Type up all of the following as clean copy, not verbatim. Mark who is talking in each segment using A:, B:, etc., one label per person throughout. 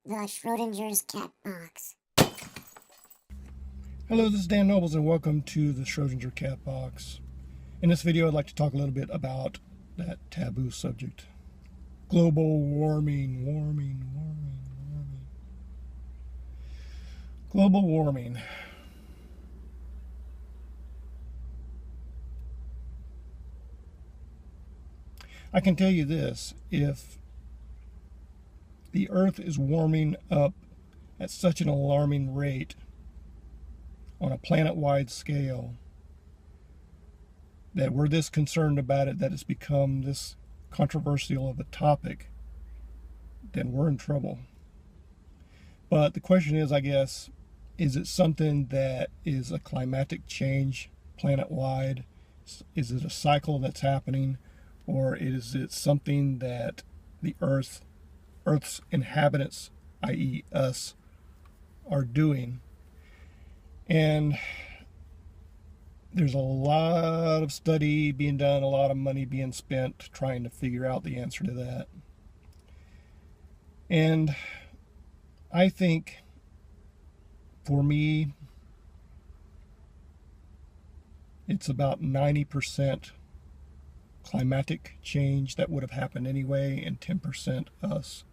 A: The Schrodinger's cat box.
B: Hello, this is Dan Nobles and welcome to the Schrodinger cat box. In this video I'd like to talk a little bit about that taboo subject. Global warming. Global warming. I can tell you this, if the Earth is warming up at such an alarming rate on a planet-wide scale, that we're this concerned about it, that it's become this controversial of a topic, then we're in trouble. But the question is, I guess, is it something that is a climatic change planet-wide? Is it a cycle that's happening? Or is it something that the Earth's inhabitants, i.e. us, are doing? And there's a lot of study being done, a lot of money being spent trying to figure out the answer to that. And I think, for me, it's about 90% climatic change that would have happened anyway, and 10% us.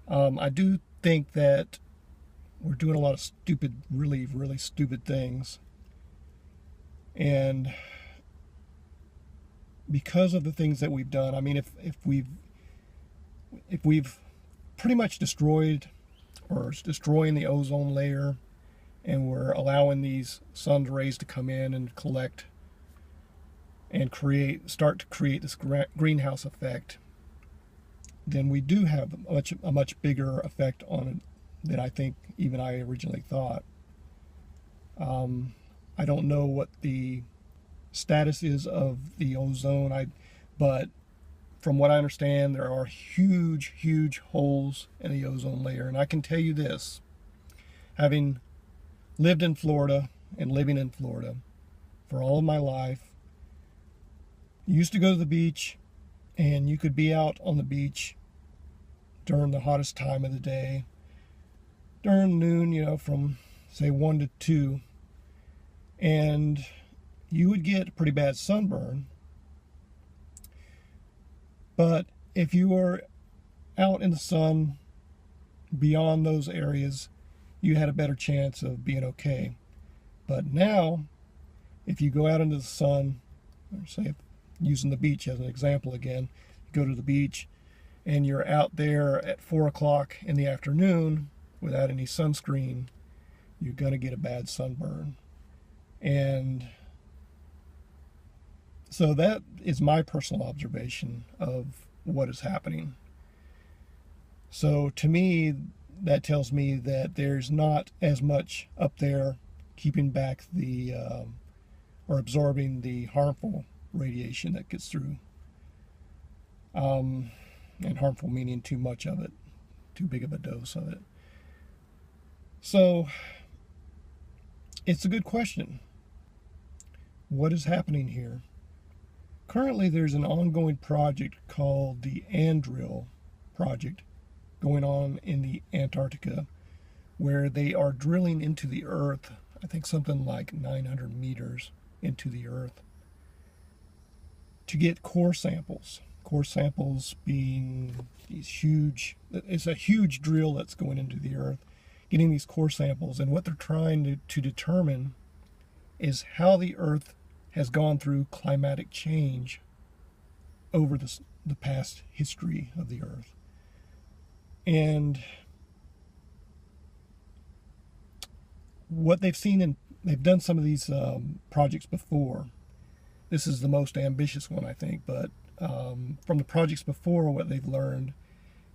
B: I do think that we're doing a lot of stupid, really stupid things. And because of the things that we've done, I mean, if we've pretty much destroyed or destroying the ozone layer, and we're allowing these sun's rays to come in and collect and start to create this greenhouse effect, then we do have a much bigger effect on it than I think even I originally thought. I don't know what the status is of the ozone, but from what I understand, there are huge holes in the ozone layer. And I can tell you this, having lived in Florida and living in Florida for all of my life, you used to go to the beach and you could be out on the beach during the hottest time of the day, during noon, from say 1 to 2, and you would get a pretty bad sunburn. But if you were out in the sun beyond those areas, you had a better chance of being okay. But now, if you go out into the sun, or say using the beach as an example again, you go to the beach and you're out there at 4 o'clock in the afternoon without any sunscreen, you're going to get a bad sunburn. And so that is my personal observation of what is happening. So to me, that tells me that there's not as much up there keeping back or absorbing the harmful radiation that gets through. And harmful meaning too much of it, too big of a dose of it. So it's a good question. What is happening here? Currently, there's an ongoing project called the Andrill Project going on in the Antarctica, where they are drilling into the Earth, I think something like 900 meters into the Earth, to get core samples. Core samples being it's a huge drill that's going into the Earth, getting these core samples. And what they're trying to determine is how the Earth has gone through climatic change over the past history of the Earth. And what they've seen, and they've done some of these projects before. This is the most ambitious one, I think, but from the projects before, what they've learned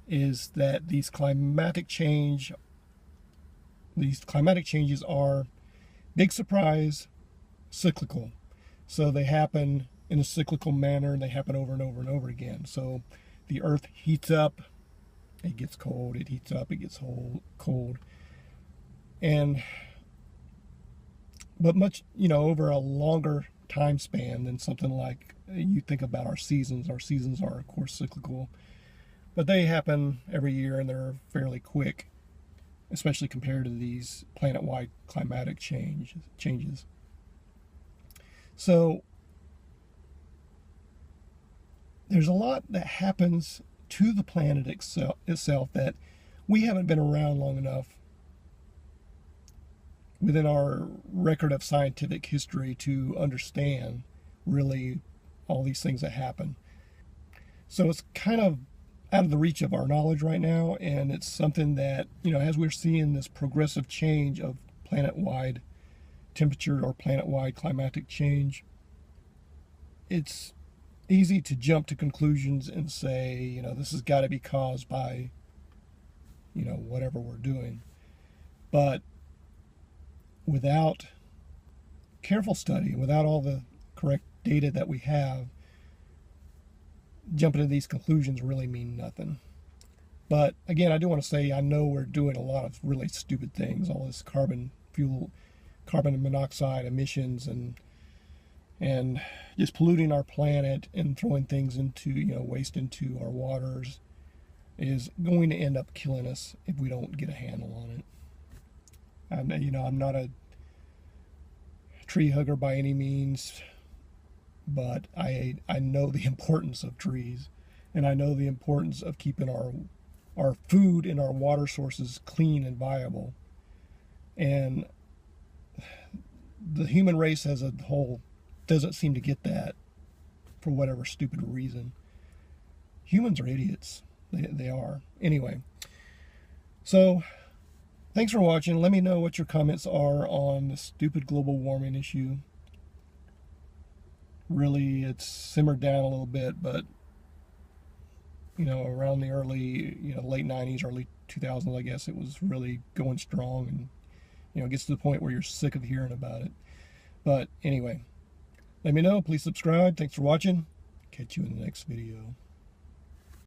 B: is that these climatic changes are, big surprise, cyclical. So they happen in a cyclical manner, and they happen over and over and over again. So the Earth heats up, it gets cold, it heats up, it gets cold. But much, over a longer time span than something like, you think about our seasons. Our seasons are, of course, cyclical. But they happen every year, and they're fairly quick, especially compared to these planet-wide climatic changes. So there's a lot that happens to the planet itself that we haven't been around long enough within our record of scientific history to understand really all these things that happen. So it's kind of out of the reach of our knowledge right now, and it's something that, as we're seeing this progressive change of planet-wide temperature or planet-wide climatic change, it's easy to jump to conclusions and say, this has got to be caused by, whatever we're doing. But without careful study, without all the correct data that we have, jumping to these conclusions really mean nothing. But again, I do want to say I know we're doing a lot of really stupid things, all this carbon monoxide emissions and just polluting our planet and throwing things into, waste into our waters is going to end up killing us if we don't get a handle on it. I'm not a tree hugger by any means, but I know the importance of trees, and I know the importance of keeping our food and our water sources clean and viable. And the human race as a whole doesn't seem to get that for whatever stupid reason. Humans are idiots. They are. Anyway, so thanks for watching. Let me know what your comments are on the stupid global warming issue. Really, it's simmered down a little bit, but around the early, late 90s, early 2000s, I guess, it was really going strong, and it gets to the point where you're sick of hearing about it. But anyway, let me know. Please subscribe. Thanks for watching. Catch you in the next video.